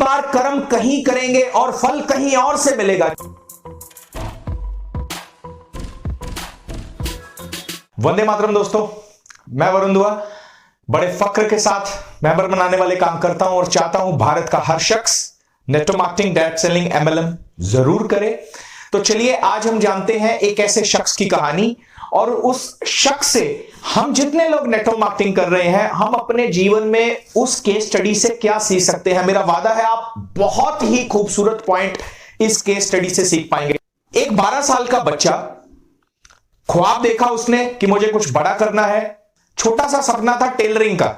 बार कर्म कहीं करेंगे और फल कहीं और से मिलेगा। वंदे मातरम दोस्तों, मैं वरुण दुआ बड़े फक्र के साथ मेंबर बनाने वाले काम करता हूं और चाहता हूं भारत का हर शख्स network marketing, direct selling, MLM जरूर करे। तो चलिए आज हम जानते हैं एक ऐसे शख्स की कहानी और उस शख्स से हम जितने लोग नेटवर्क मार्केटिंग कर रहे हैं हम अपने जीवन में उस केस स्टडी से क्या सीख सकते हैं। मेरा वादा है आप बहुत ही खूबसूरत पॉइंट इस केस स्टडी से सीख पाएंगे। एक 12 साल का बच्चा, ख्वाब देखा उसने कि मुझे कुछ बड़ा करना है। छोटा सा सपना था टेलरिंग का,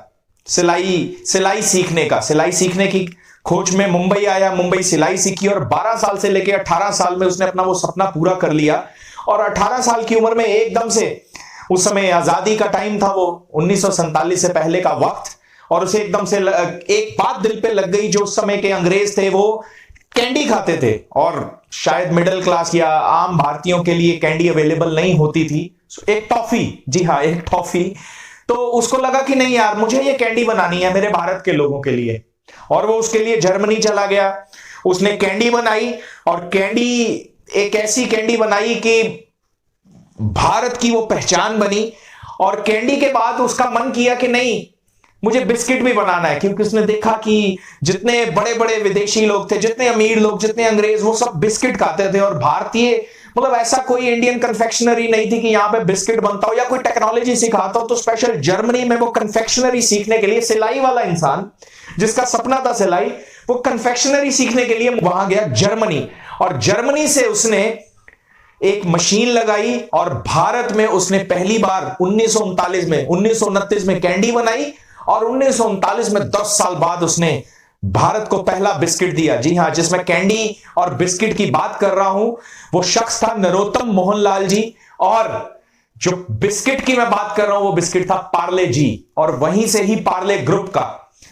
सिलाई सीखने का। सिलाई सीखने की खोज में मुंबई आया, मुंबई सिलाई सीखी और 12 साल से लेकर 18 साल में उसने अपना वो सपना पूरा कर लिया। और 18 साल की उम्र में एकदम से, उस समय आजादी का टाइम था, वो 1947 से पहले का वक्त, और उसे एकदम से एक बात दिल पे लग गई। जो उस समय के अंग्रेज थे वो कैंडी खाते थे और शायद मिडिल क्लास या आम भारतीयों के लिए कैंडी अवेलेबल नहीं होती थी। एक टॉफी, जी हाँ एक टॉफी। तो उसको लगा कि नहीं यार, मुझे ये कैंडी बनानी है मेरे भारत के लोगों के लिए, और वो उसके लिए जर्मनी चला गया। उसने कैंडी बनाई और कैंडी एक ऐसी कैंडी बनाई कि भारत की वो पहचान बनी। और कैंडी के बाद उसका मन किया कि नहीं, मुझे बिस्किट भी बनाना है, क्योंकि उसने देखा कि जितने बड़े बड़े विदेशी लोग थे, जितने अमीर लोग, जितने अंग्रेज, वो सब बिस्किट खाते थे और भारतीय, मतलब ऐसा कोई इंडियन कन्फेक्शनरी नहीं थी कि यहां पे बिस्किट बनता हो या कोई टेक्नोलॉजी सिखाता हो। तो स्पेशल जर्मनी में वो कन्फेक्शनरी सीखने के लिए, सिलाई वाला इंसान जिसका सपना था सिलाई, वो कन्फेक्शनरी सीखने के लिए वहां गया जर्मनी। और जर्मनी से उसने एक मशीन लगाई और भारत में उसने पहली बार 1929 में कैंडी बनाई और 1939 में 10 साल बाद उसने भारत को पहला बिस्किट दिया। जी हां, जिसमें कैंडी और बिस्किट की बात कर रहा हूं वो शख्स था नरोत्तम मोहनलाल जी, और जो बिस्किट की मैं बात कर रहा हूं वो बिस्किट था पार्ले जी। और वहीं से ही पार्ले ग्रुप का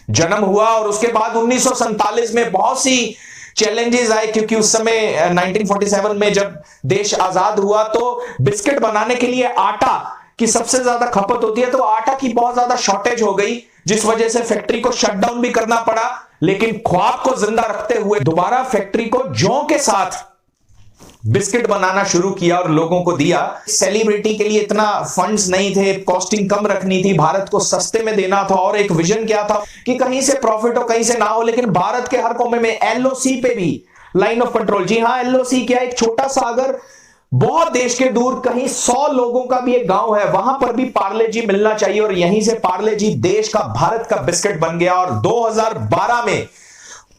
जन्म हुआ। और उसके बाद 1947 में बहुत सी चैलेंजेस आए, क्योंकि उस समय 1947 में जब देश आजाद हुआ तो बिस्किट बनाने के लिए आटा की सबसे ज्यादा खपत होती है, तो आटा की बहुत ज्यादा शॉर्टेज हो गई, जिस वजह से फैक्ट्री को शट डाउन भी करना पड़ा। लेकिन ख्वाब को जिंदा रखते हुए दोबारा फैक्ट्री को जौ के साथ बिस्किट बनाना शुरू किया और लोगों को दिया। सेलिब्रिटी के लिए इतना फंड्स नहीं थे, कॉस्टिंग कम रखनी थी, भारत को सस्ते में देना था, और एक विजन क्या था कि कहीं से प्रॉफिट हो कहीं से ना हो, लेकिन भारत के हर कोने में एलओसी पे भी लाइन ऑफ कंट्रोल। जी हां, एलओसी क्या, एक छोटा सा, अगर बहुत देश के दूर कहीं 100 लोगों का भी एक गांव है, वहां पर भी पार्ले जी मिलना चाहिए। और यहीं से पार्ले जी देश का, भारत का बिस्किट बन गया। और 2012 में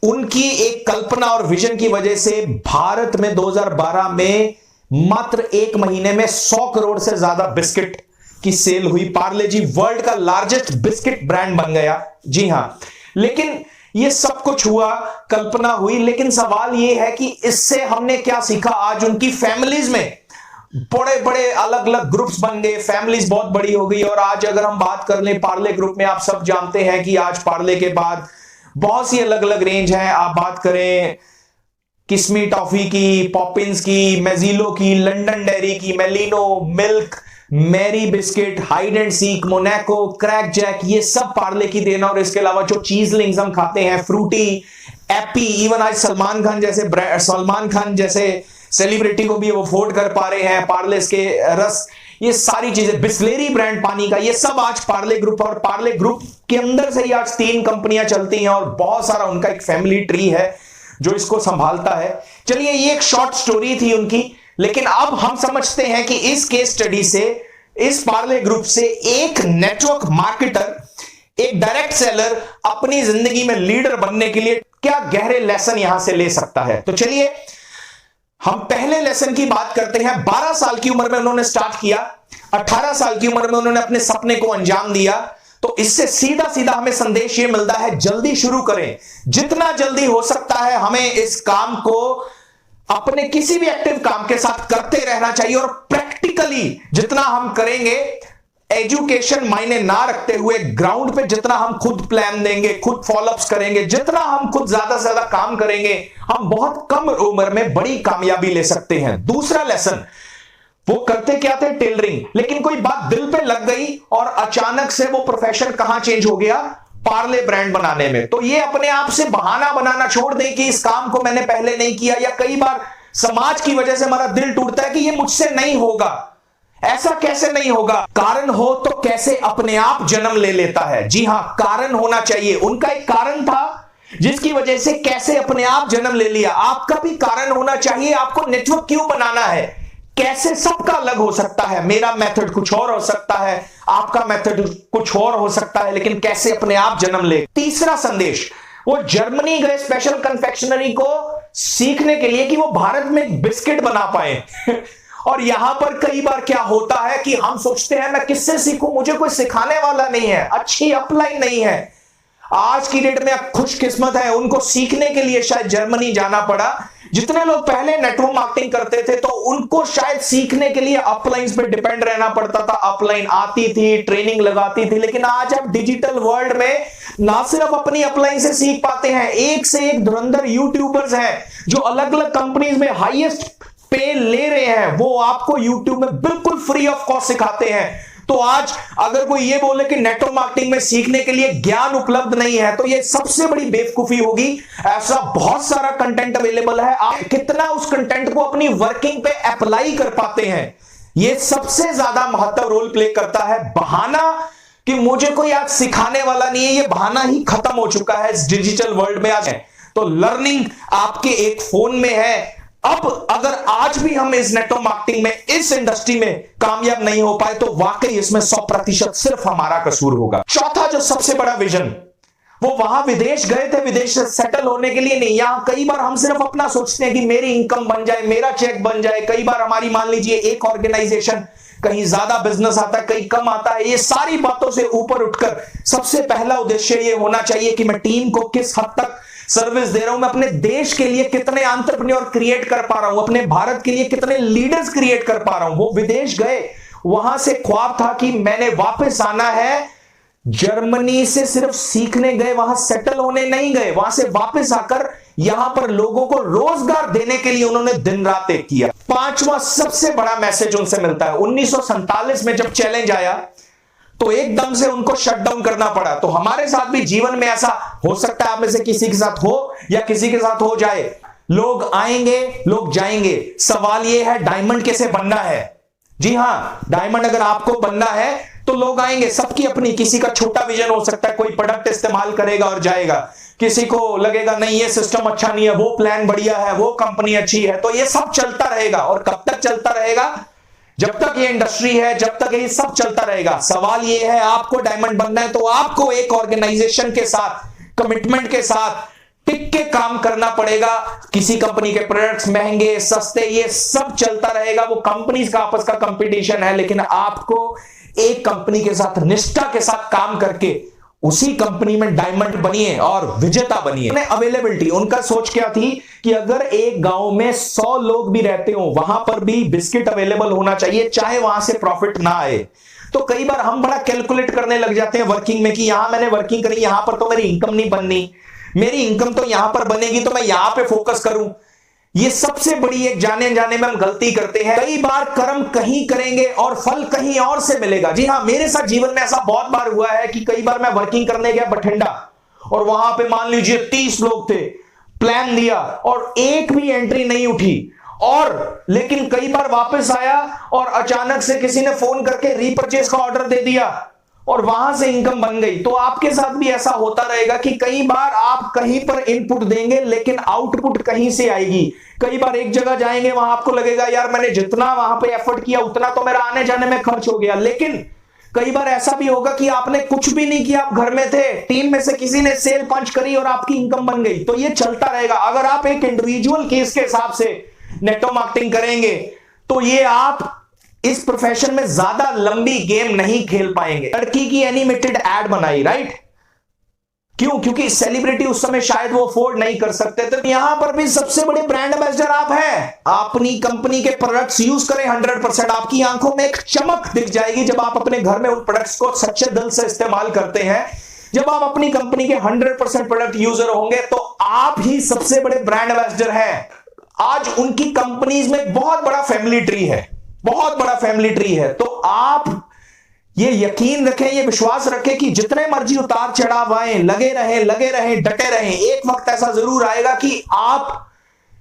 उनकी एक कल्पना और विजन की वजह से भारत में 2012 में मात्र एक महीने में 100 करोड़ से ज्यादा बिस्किट की सेल हुई। पार्ले जी वर्ल्ड का लार्जेस्ट बिस्किट ब्रांड बन गया। जी हां, लेकिन ये सब कुछ हुआ, कल्पना हुई, लेकिन सवाल ये है कि इससे हमने क्या सीखा। आज उनकी फैमिलीज में बड़े बड़े अलग अलग ग्रुप्स बन गए, फैमिलीज बहुत बड़ी हो गई। और आज अगर हम बात कर लें पार्ले ग्रुप में, आप सब जानते हैं कि आज पार्ले के बाद बहुत सी अलग अलग रेंज है। आप बात करें किस्मी टॉफी की, पॉपिंस की, मेजिलो की, लंदन डेयरी की, Milano, milk, Marie biscuit, Hide and Seek, Monaco, Krackjack, ये सब पार्ले की देना। और इसके अलावा जो चीजलिंग्स हम खाते हैं, फ्रूटी, एप्पी, इवन आज सलमान खान जैसे सेलिब्रिटी को भी वो अफोर्ड कर पा रहे हैं पार्ले के रस, ये सारी चीजें, बिस्लेरी ब्रांड पानी का, ये सब आज पार्ले ग्रुप। और पार्ले ग्रुप के अंदर से ही आज 3 कंपनियां चलती हैं और बहुत सारा उनका एक फैमिली ट्री है जो इसको संभालता है। चलिए, ये एक शॉर्ट स्टोरी थी उनकी, लेकिन अब हम समझते हैं कि इस केस स्टडी से, इस पार्ले ग्रुप से एक नेटवर्क मार्केटर, एक डायरेक्ट सेलर अपनी जिंदगी में लीडर बनने के लिए क्या गहरे लेसन यहां से ले सकता है। तो चलिए हम पहले लेसन की बात करते हैं। 12 साल की उम्र में उन्होंने स्टार्ट किया, 18 साल की उम्र में उन्होंने अपने सपने को अंजाम दिया। तो इससे सीधा सीधा हमें संदेश ये मिलता है, जल्दी शुरू करें, जितना जल्दी हो सकता है हमें इस काम को अपने किसी भी एक्टिव काम के साथ करते रहना चाहिए। और प्रैक्टिकली जितना हम करेंगे, एजुकेशन मायने ना रखते हुए, ग्राउंड पे जितना हम खुद प्लान देंगे, खुद फॉलोअप्स करेंगे, जितना हम खुद ज्यादा से ज्यादा काम करेंगे, हम बहुत कम उम्र में बड़ी कामयाबी ले सकते हैं। दूसरा लेसन, वो करते क्या थे, टेलरिंग, लेकिन कोई बात दिल पे लग गई और अचानक से वो प्रोफेशन कहां चेंज हो गया, पार्ले ब्रांड बनाने में। तो ये अपने आप से बहाना बनाना छोड़ दें कि इस काम को मैंने पहले नहीं किया, या कई बार समाज की वजह से हमारा दिल टूटता है कि ये मुझसे नहीं होगा। ऐसा कैसे नहीं होगा? कारण हो तो कैसे अपने आप जन्म ले लेता है। जी हां, कारण होना चाहिए। उनका एक कारण था जिसकी वजह से कैसे अपने आप जन्म ले लिया। आपका भी कारण होना चाहिए। आपको नेटवर्क क्यों बनाना है? कैसे? सबका अलग हो सकता है। मेरा मेथड कुछ और हो सकता है, आपका मेथड कुछ और हो सकता है, लेकिन कैसे अपने आप जन्म ले। तीसरा संदेश, वो जर्मनी गए स्पेशल कन्फेक्शनरी को सीखने के लिए कि वो भारत में एक बिस्किट बना पाए। और यहां पर कई बार क्या होता है कि हम सोचते हैं मैं किससे सीखूं, मुझे कोई सिखाने वाला नहीं है, अच्छी अपलाइन नहीं है। आज की डेट में खुशकिस्मत है, उनको सीखने के लिए शायद जर्मनी जाना पड़ा। जितने लोग पहले नेटवर्क मार्केटिंग करते थे तो उनको शायद सीखने के लिए अपलाइंस पे डिपेंड रहना पड़ता था। अपलाइन आती थी, ट्रेनिंग लगाती थी, लेकिन आज आप डिजिटल वर्ल्ड में ना सिर्फ अपनी अपलाइन से सीख पाते हैं, एक से एक धुरंधर यूट्यूबर्स हैं जो अलग अलग कंपनीज में हाईएस्ट पे ले रहे हैं, वो आपको यूट्यूब में बिल्कुल फ्री ऑफ कॉस्ट सिखाते हैं। तो आज अगर कोई ये बोले कि नेटवर्क मार्केटिंग में सीखने के लिए ज्ञान उपलब्ध नहीं है, तो ये सबसे बड़ी बेवकूफी होगी। ऐसा बहुत सारा कंटेंट अवेलेबल है, आप कितना उस कंटेंट को अपनी वर्किंग पे अप्लाई कर पाते हैं, ये सबसे ज्यादा महत्व रोल प्ले करता है। बहाना कि मुझे कोई आज सिखाने वाला नहीं है, ये बहाना ही खत्म हो चुका है इस डिजिटल वर्ल्ड में आज। तो लर्निंग आपके एक फोन में है। अब अगर आज भी हम इस नेटवर्क मार्केटिंग में, इस इंडस्ट्री में कामयाब नहीं हो पाए, तो वाकई इसमें 100% सिर्फ हमारा कसूर होगा। चौथा जो सबसे बड़ा विजन, वो वहां विदेश गए थे, विदेश से सेटल होने के लिए नहीं। यहां कई बार हम सिर्फ अपना सोचते हैं कि मेरी इनकम बन जाए, मेरा चेक बन जाए। कई बार हमारी, मान लीजिए, एक ऑर्गेनाइजेशन कहीं ज्यादा बिजनेस आता है, कहीं कम आता है। ये सारी बातों से ऊपर उठकर सबसे पहला उद्देश्य ये होना चाहिए कि मैं टीम को किस हद तक सर्विस दे रहा हूं, मैं अपने देश के लिए कितने एंटरप्रेन्योर क्रिएट कर पा रहा हूं, अपने भारत के लिए कितने लीडर्स क्रिएट कर पा रहा हूं। वो विदेश गए, वहां से ख्वाब था कि मैंने वापस आना है। जर्मनी से सिर्फ सीखने गए, वहां सेटल होने नहीं गए, वहां से वापस आकर यहां पर लोगों को रोजगार देने के लिए उन्होंने दिन रात एक किया। पांचवा सबसे बड़ा मैसेज उनसे मिलता है, 1947 में जब चैलेंज आया तो एकदम से उनको शट डाउन करना पड़ा। तो हमारे साथ भी जीवन में ऐसा हो सकता है, आप में से किसी के साथ हो या किसी के साथ हो जाए। लोग आएंगे, लोग जाएंगे। सवाल यह है डायमंड कैसे बनना है। जी हां, डायमंड अगर आपको बनना है तो लोग आएंगे, सबकी अपनी, किसी का छोटा विजन हो सकता है, कोई प्रोडक्ट इस्तेमाल करेगा और जाएगा, किसी को लगेगा नहीं ये सिस्टम अच्छा नहीं है, वो प्लान बढ़िया है, वो कंपनी अच्छी है। तो ये सब चलता रहेगा। और कब तक चलता रहेगा? जब तक ये इंडस्ट्री है, जब तक ये सब चलता रहेगा। सवाल ये है, आपको डायमंड बनना है तो आपको एक ऑर्गेनाइजेशन के साथ, कमिटमेंट के साथ टिक के काम करना पड़ेगा। किसी कंपनी के प्रोडक्ट्स महंगे सस्ते, ये सब चलता रहेगा। वो कंपनीज का आपस का कंपटीशन है, लेकिन आपको एक कंपनी के साथ निष्ठा के साथ काम करके उसी कंपनी में डायमंड बनिए और विजेता बनिए। अवेलेबिलिटी, उनका सोच क्या थी कि अगर एक गांव में 100 लोग भी रहते हो, वहां पर भी बिस्किट अवेलेबल होना चाहिए, चाहे वहां से प्रॉफिट ना आए। तो कई बार हम बड़ा कैलकुलेट करने लग जाते हैं वर्किंग में कि यहां मैंने वर्किंग करी, यहां पर तो मेरी इनकम नहीं बननी, मेरी इनकम तो यहां पर बनेगी, तो मैं यहां पे फोकस करूं। ये सबसे बड़ी एक जाने जाने में हम गलती करते हैं। कई बार कर्म कहीं करेंगे और फल कहीं और से मिलेगा। जी हां, मेरे साथ जीवन में ऐसा बहुत बार हुआ है कि कई बार मैं वर्किंग करने गया बठिंडा, और वहां पे मान लीजिए 30 लोग थे, प्लान दिया और एक भी एंट्री नहीं उठी। और लेकिन कई बार वापस आया और अचानक से किसी ने फोन करके रीपरचेज का ऑर्डर दे दिया और वहां से इनकम बन गई। तो आपके साथ भी ऐसा होता रहेगा कि कई बार आप कहीं पर इनपुट देंगे लेकिन आउटपुट कहीं से आएगी। कई बार एक जगह जाएंगे, वहां आपको लगेगा यार मैंने जितना वहां पे एफर्ट किया उतना तो मेरा आने जाने में खर्च हो गया। लेकिन कई बार ऐसा भी होगा कि आपने कुछ भी नहीं किया, आप घर में थे, टीम में से किसी ने सेल पंच करी और आपकी इनकम बन गई। तो ये चलता रहेगा। अगर आप एक इंडिविजुअल केस के हिसाब से नेटवर्क मार्केटिंग करेंगे तो ये आप इस प्रोफेशन में ज्यादा लंबी गेम नहीं खेल पाएंगे। लड़की की एनिमेटेड एड बनाई, राइट? क्यों? क्योंकि सेलिब्रिटी उस समय शायद वो अफोर्ड नहीं कर सकते थे। यहां पर भी सबसे बड़े ब्रांड एम्बेसडर आप हैं। अपनी कंपनी के प्रोडक्ट्स यूज करें 100%। आपकी आंखों में एक चमक दिख जाएगी जब आप अपने घर में उन प्रोडक्ट्स को सच्चे दिल से इस्तेमाल करते हैं। जब आप अपनी कंपनी के 100% प्रोडक्ट यूजर होंगे तो आप ही सबसे बड़े ब्रांड एम्बेसडर हैं। आज उनकी कंपनीज में बहुत बड़ा फैमिली ट्री है, बहुत बड़ा फैमिली ट्री है। तो आप ये यकीन रखें, ये विश्वास रखें कि जितने मर्जी उतार चढ़ाव आए, लगे रहें, डटे रहें, एक वक्त ऐसा जरूर आएगा कि आप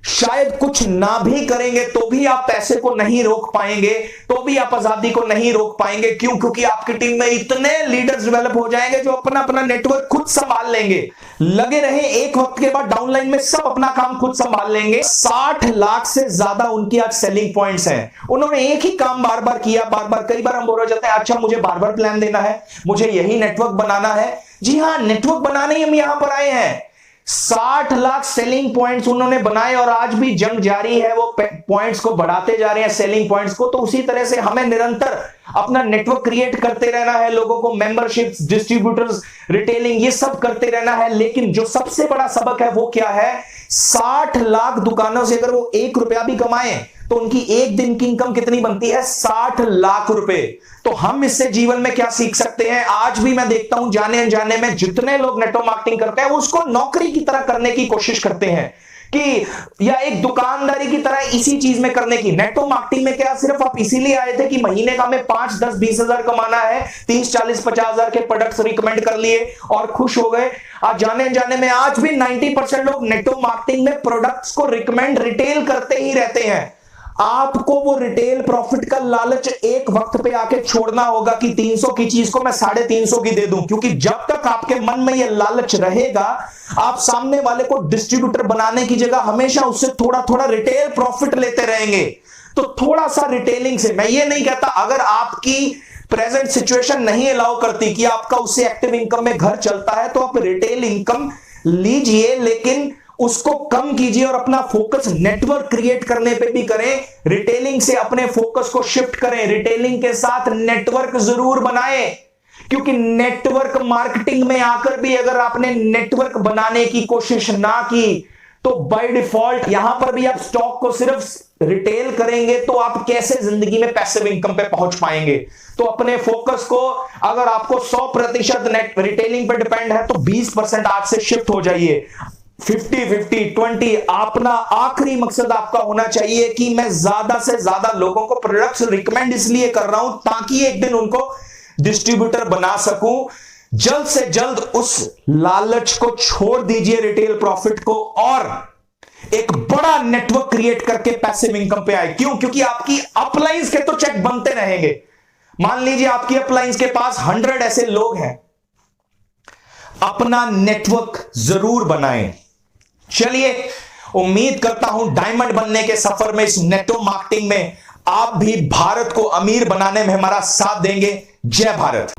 शायद कुछ ना भी करेंगे तो भी आप पैसे को नहीं रोक पाएंगे, तो भी आप आजादी को नहीं रोक पाएंगे। क्यों? क्योंकि आपकी टीम में इतने लीडर्स डेवलप हो जाएंगे जो अपना अपना नेटवर्क खुद संभाल लेंगे। लगे रहे, एक वक्त के बाद डाउनलाइन में सब अपना काम खुद संभाल लेंगे। 60 लाख से ज्यादा उनकी आज सेलिंग पॉइंट्स हैं। उन्होंने एक ही काम बार बार किया, बार बार। कई बार हम बोल जाते हैं अच्छा मुझे बार बार प्लान देना है, मुझे यही नेटवर्क बनाना है। जी हां, नेटवर्क बनाने ही हम यहां पर आए हैं। 60 लाख सेलिंग पॉइंट्स उन्होंने बनाए और आज भी जंग जारी है, वो पॉइंट्स को बढ़ाते जा रहे हैं, सेलिंग पॉइंट्स को। तो उसी तरह से हमें निरंतर अपना नेटवर्क क्रिएट करते रहना है, लोगों को मेंबरशिप्स, डिस्ट्रीब्यूटर्स, रिटेलिंग, ये सब करते रहना है। लेकिन जो सबसे बड़ा सबक है वो क्या है? 60 लाख दुकानों से अगर वो 1 रुपया भी कमाए तो उनकी एक दिन की इनकम कितनी बनती है? 60 लाख रुपए। तो हम इससे जीवन में क्या सीख सकते हैं? आज भी मैं देखता हूं जाने अनजाने में जितने लोग नेटवर्क मार्केटिंग करते हैं वो उसको नौकरी की तरह करने की कोशिश करते हैं कि या एक दुकानदारी की तरह इसी चीज में करने की। नेटवर्क मार्केटिंग में क्या सिर्फ आप इसीलिए आए थे कि महीने का हमें 5, 10, 20 हजार कमाना है, 30, 40, 50 हजार के प्रोडक्ट्स रिकमेंड कर लिए और खुश हो गए? आज जाने अनजाने में आज भी 90% लोग नेटवर्क मार्केटिंग में प्रोडक्ट्स को रिकमेंड रिटेल करते ही रहते हैं। आपको वो रिटेल प्रॉफिट का लालच एक वक्त पे आके छोड़ना होगा कि 300 की चीज को मैं 350 की दे दूं। क्योंकि जब तक आपके मन में ये लालच रहेगा, आप सामने वाले को डिस्ट्रीब्यूटर बनाने की जगह हमेशा उससे थोड़ा थोड़ा रिटेल प्रॉफिट लेते रहेंगे। तो थोड़ा सा रिटेलिंग से, मैं ये नहीं कहता अगर आपकी प्रेजेंट सिचुएशन नहीं अलाउ करती कि आपका उससे एक्टिव इनकम में घर चलता है तो आप रिटेल इनकम लीजिए, लेकिन उसको कम कीजिए और अपना फोकस नेटवर्क क्रिएट करने पे भी करें। रिटेलिंग से अपने फोकस को शिफ्ट करें, रिटेलिंग के साथ नेटवर्क जरूर बनाएं। क्योंकि नेटवर्क मार्केटिंग में आकर भी अगर आपने नेटवर्क बनाने की कोशिश ना की तो बाय डिफॉल्ट यहां पर भी आप स्टॉक को सिर्फ रिटेल करेंगे तो आप कैसे जिंदगी में पैसिव इनकम पे पहुंच पाएंगे? तो अपने फोकस को, अगर आपको 100% नेट रिटेलिंग पे डिपेंड है तो 20% आज से शिफ्ट हो जाइए। 50-50-20 अपना आखिरी मकसद आपका होना चाहिए कि मैं ज्यादा से ज्यादा लोगों को प्रोडक्ट्स रिकमेंड इसलिए कर रहा हूं ताकि एक दिन उनको डिस्ट्रीब्यूटर बना सकूं। जल्द से जल्द उस लालच को छोड़ दीजिए, रिटेल प्रॉफिट को, और एक बड़ा नेटवर्क क्रिएट करके पैसिव इनकम पे आए। क्यों? क्योंकि आपकी अपलाइंस के तो चेक बनते रहेंगे। मान लीजिए आपकी अपलाइंस के पास 100 ऐसे लोग हैं, अपना नेटवर्क जरूर बनाएं। चलिए, उम्मीद करता हूं डायमंड बनने के सफर में, इस नेटवर्क मार्केटिंग में आप भी भारत को अमीर बनाने में हमारा साथ देंगे। जय भारत।